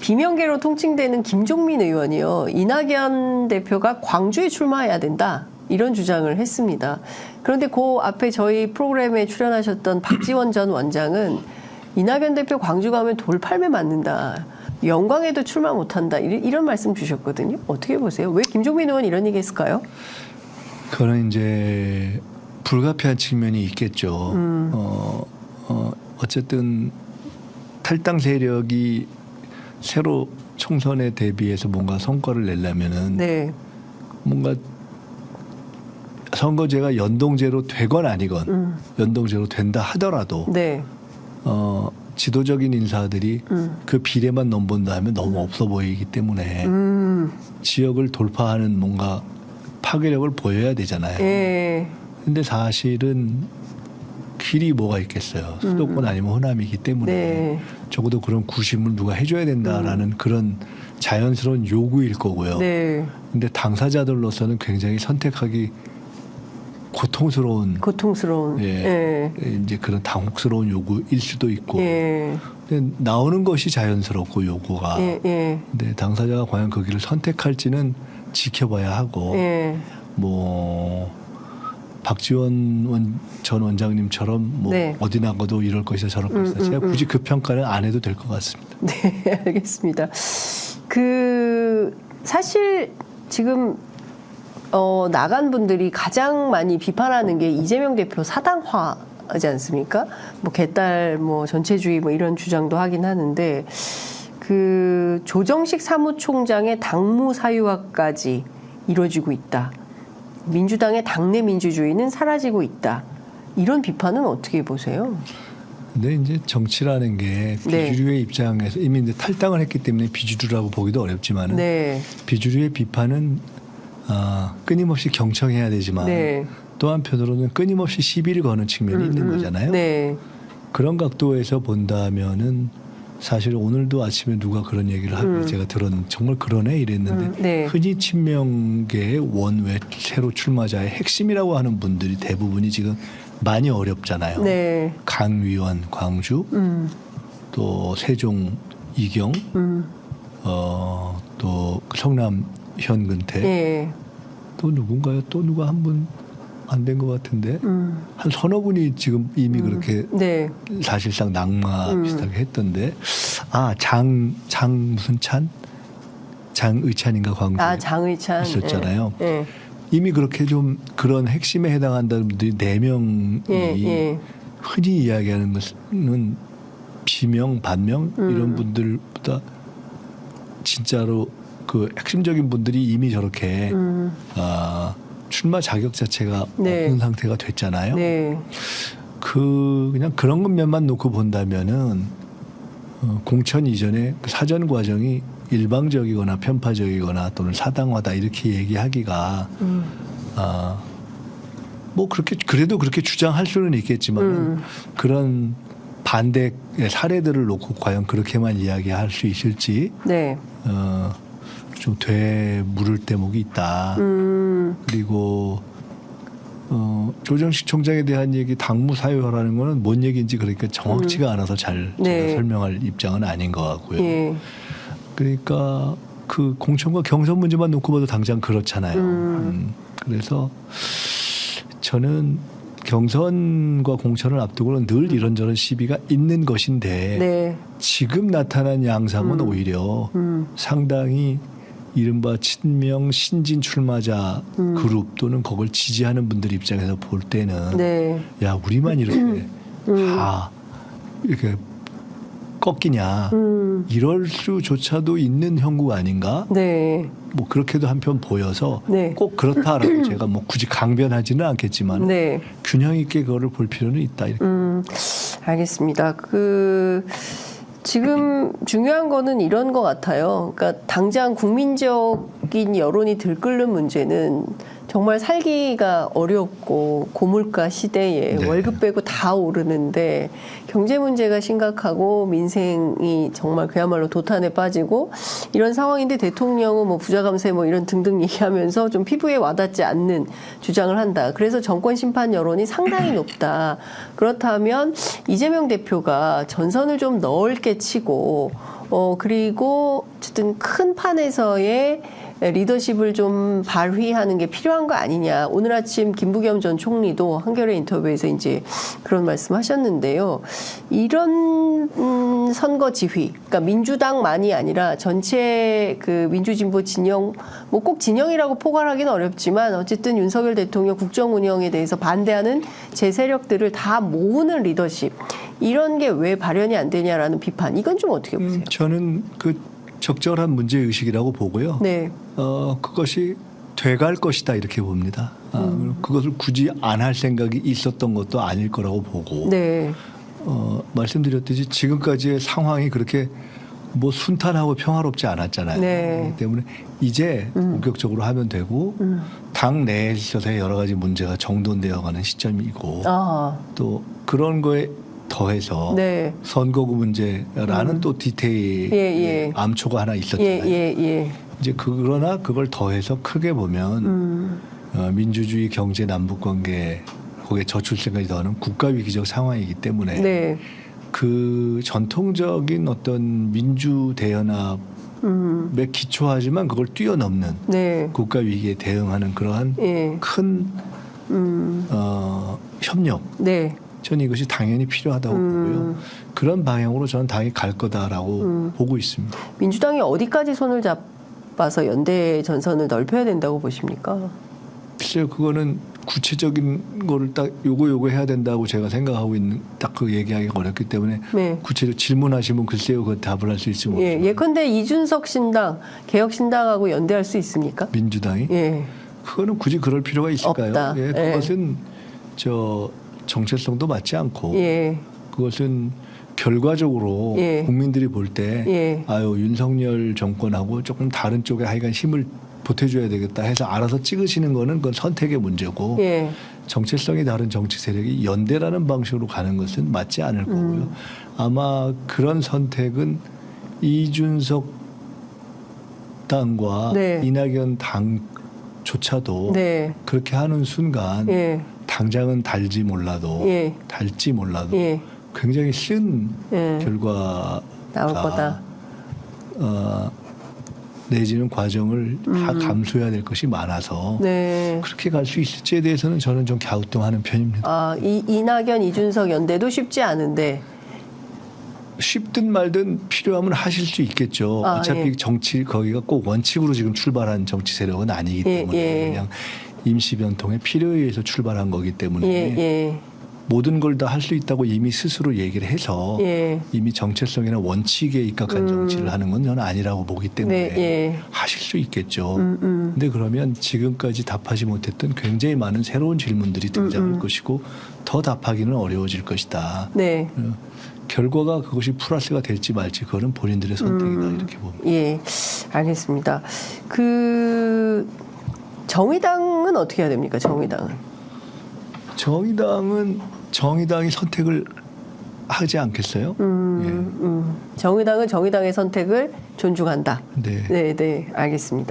비명계로 통칭되는 김종민 의원이요. 이낙연 대표가 광주에 출마해야 된다. 이런 주장을 했습니다. 그런데 그 앞에 저희 프로그램에 출연하셨던 박지원 전 원장은 이낙연 대표 광주 가면 돌팔매 맞는다. 영광에도 출마 못한다. 이런 말씀 주셨거든요. 어떻게 보세요? 왜 김종민 의원 이런 얘기 했을까요? 그거는 이제 불가피한 측면이 있겠죠. 어쨌든 탈당 세력이 새로 총선에 대비해서 뭔가 성과를 내려면은 네. 뭔가 선거제가 연동제로 되건 아니건 연동제로 된다 하더라도 네. 지도적인 인사들이 그 비례만 넘본다 하면 너무 없어 보이기 때문에 지역을 돌파하는 뭔가 파괴력을 보여야 되잖아요. 예. 근데 사실은 길이 뭐가 있겠어요. 수도권 아니면 호남이기 때문에 네. 적어도 그런 구심을 누가 해줘야 된다라는 그런 자연스러운 요구일 거고요. 네. 근데 당사자들로서는 굉장히 선택하기 고통스러운 예. 이제 그런 당혹스러운 요구일 수도 있고 예. 근데 나오는 것이 자연스럽고 요구가 예. 근데 당사자가 과연 그 길을 선택할지는 지켜봐야 하고 예. 뭐 박지원 전 원장님처럼 뭐 네. 어디 나가도 이럴 것이다 저럴 것이다 제가 굳이 그 평가는 안 해도 될 것 같습니다. 네, 알겠습니다. 사실 지금 나간 분들이 가장 많이 비판하는 게 이재명 대표 사당화하지 않습니까? 뭐 개딸 뭐 전체주의 뭐 이런 주장도 하긴 하는데 조정식 사무총장의 당무 사유화까지 이루어지고 있다. 민주당의 당내 민주주의는 사라지고 있다. 이런 비판은 어떻게 보세요? 근데 이제 정치라는 게 비주류의 입장에서 이미 이제 탈당을 했기 때문에 비주류라고 보기도 어렵지만은 비주류의 비판은 끊임없이 경청해야 되지만 또 한편으로는 끊임없이 시비를 거는 측면이 있는 거잖아요. 그런 각도에서 본다면은 사실 오늘도 아침에 누가 그런 얘기를 하길 제가 들었는데 정말 그러네 이랬는데 흔히 친명계의 원외 새로 출마자의 핵심이라고 하는 분들이 대부분이 지금 많이 어렵잖아요. 강위원 광주 또 세종 이경 또 성남 현근태 또 누군가요? 또 누가 한 분 안 된 것 같은데 한 서너 분이 지금 이미 그렇게 사실상 낙마 비슷하게 했던데 장 무슨 찬? 장의찬인가 광주에 장의찬 있었잖아요. 이미 그렇게 좀 그런 핵심에 해당한다는 분들이 4명이 흔히 이야기하는 것은 비명, 반명 이런 분들보다 진짜로 그 핵심적인 분들이 이미 저렇게 출마 자격 자체가 없는 상태가 됐잖아요. 그냥 그런 것면만 놓고 본다면은 공천 이전에 그 사전 과정이 일방적이거나 편파적이거나 또는 사당화다 이렇게 얘기하기가 뭐 그래도 그렇게 주장할 수는 있겠지만 그런 반대의 사례들을 놓고 과연 그렇게만 이야기할 수 있을지 좀 되물을 대목이 있다. 그리고 조정식 총장에 대한 얘기 당무 사유화라는 거는 뭔 얘기인지 그러니까 정확치가 않아서 잘 제가 설명할 입장은 아닌 것 같고요. 그러니까 그 공천과 경선 문제만 놓고 봐도 당장 그렇잖아요. 그래서 저는 경선과 공천을 앞두고는 늘 이런저런 시비가 있는 것인데 지금 나타난 양상은 오히려 상당히 이른바 친명 신진 출마자 그룹 또는 그걸 지지하는 분들 입장에서 볼 때는 야 우리만 이렇게 다 이렇게 꺾이냐 이럴 수조차도 있는 형국 아닌가 뭐 그렇게도 한편 보여서 꼭 그렇다라고 제가 뭐 굳이 강변하지는 않겠지만 균형 있게 그거를 볼 필요는 있다 이렇게. 알겠습니다. 지금 중요한 거는 이런 것 같아요. 그러니까 당장 국민적인 여론이 들끓는 문제는 정말 살기가 어렵고 고물가 시대에 월급 빼고 다 오르는데 경제 문제가 심각하고 민생이 정말 그야말로 도탄에 빠지고 이런 상황인데 대통령은 뭐 부자 감세 뭐 이런 등등 얘기하면서 좀 피부에 와닿지 않는 주장을 한다. 그래서 정권 심판 여론이 상당히 높다. 그렇다면 이재명 대표가 전선을 좀 넓게 치고 그리고 어쨌든 큰 판에서의 리더십을 좀 발휘하는 게 필요한 거 아니냐. 오늘 아침 김부겸 전 총리도 한겨레 인터뷰에서 이제 그런 말씀하셨는데요. 이런 선거 지휘, 그러니까 민주당만이 아니라 전체 그 민주진보 진영, 뭐 꼭 진영이라고 포괄하기는 어렵지만 어쨌든 윤석열 대통령 국정 운영에 대해서 반대하는 제 세력들을 다 모으는 리더십, 이런 게 왜 발현이 안 되냐라는 비판, 이건 좀 어떻게 보세요? 저는 그 적절한 문제 의식이라고 보고요. 네. 그것이 돼갈 것이다 이렇게 봅니다. 그것을 굳이 안 할 생각이 있었던 것도 아닐 거라고 보고. 네. 말씀드렸듯이 지금까지의 상황이 그렇게 뭐 순탄하고 평화롭지 않았잖아요. 네. 그렇기 때문에 이제 본격적으로 하면 되고 당 내에 있어서의 여러 가지 문제가 정돈되어가는 시점이고 또 그런 거에 더해서 네. 선거구 문제라는 또 디테일 암초가 하나 있었잖아요. 이제 그러나 그걸 더해서 크게 보면 민주주의 경제 남북관계 거기에 저출생까지 더하는 국가 위기적 상황이기 때문에 네. 그 전통적인 어떤 민주 대연합에 기초하지만 그걸 뛰어넘는 네. 국가 위기에 대응하는 그러한 큰 협력. 네. 저는 이것이 당연히 필요하다고 보고요. 그런 방향으로 저는 당이 갈 거다라고 보고 있습니다. 민주당이 어디까지 손을 잡아서 연대 전선을 넓혀야 된다고 보십니까? 글쎄요, 그거는 구체적인 거를 딱 요거 해야 된다고 제가 생각하고 있는 딱 그 얘기하기가 어렵기 때문에 네. 구체적으로 질문하시면 글쎄요, 그 답을 할 수 있을지 모르겠어요. 예컨대 이준석 신당, 개혁신당하고 연대할 수 있습니까? 민주당이? 그거는 굳이 그럴 필요가 있을까요? 없다. 그것은 정체성도 맞지 않고 그것은 결과적으로 국민들이 볼 때 아유 윤석열 정권하고 조금 다른 쪽에 하여간 힘을 보태줘야 되겠다 해서 알아서 찍으시는 거는 그건 선택의 문제고 정체성이 다른 정치 세력이 연대라는 방식으로 가는 것은 맞지 않을 거고요. 아마 그런 선택은 이준석 당과 이낙연 당조차도 그렇게 하는 순간 당장은 달지 몰라도 굉장히 쉬운 결과가 나올 거다. 내지는 과정을 다 감수해야 될 것이 많아서 그렇게 갈 수 있을지에 대해서는 저는 좀 갸우뚱하는 편입니다. 이낙연, 이준석 연대도 쉽지 않은데 쉽든 말든 필요하면 하실 수 있겠죠. 어차피 정치 거기가 꼭 원칙으로 지금 출발한 정치 세력은 아니기 때문에 그냥 임시 변통의 필요에 의해서 출발한 거기 때문에 모든 걸 다 할 수 있다고 이미 스스로 얘기를 해서 이미 정체성이나 원칙에 입각한 정치를 하는 건 저는 아니라고 보기 때문에 하실 수 있겠죠. 근데 그러면 지금까지 답하지 못했던 굉장히 많은 새로운 질문들이 등장할 것이고 더 답하기는 어려워질 것이다. 결과가 그것이 플러스가 될지 말지 그거는 본인들의 선택이다 이렇게 봅니다. 알겠습니다. 그 정의당은 어떻게 해야 됩니까? 정의당이 선택을 하지 않겠어요? 정의당은 정의당의 선택을 존중한다. 네, 알겠습니다.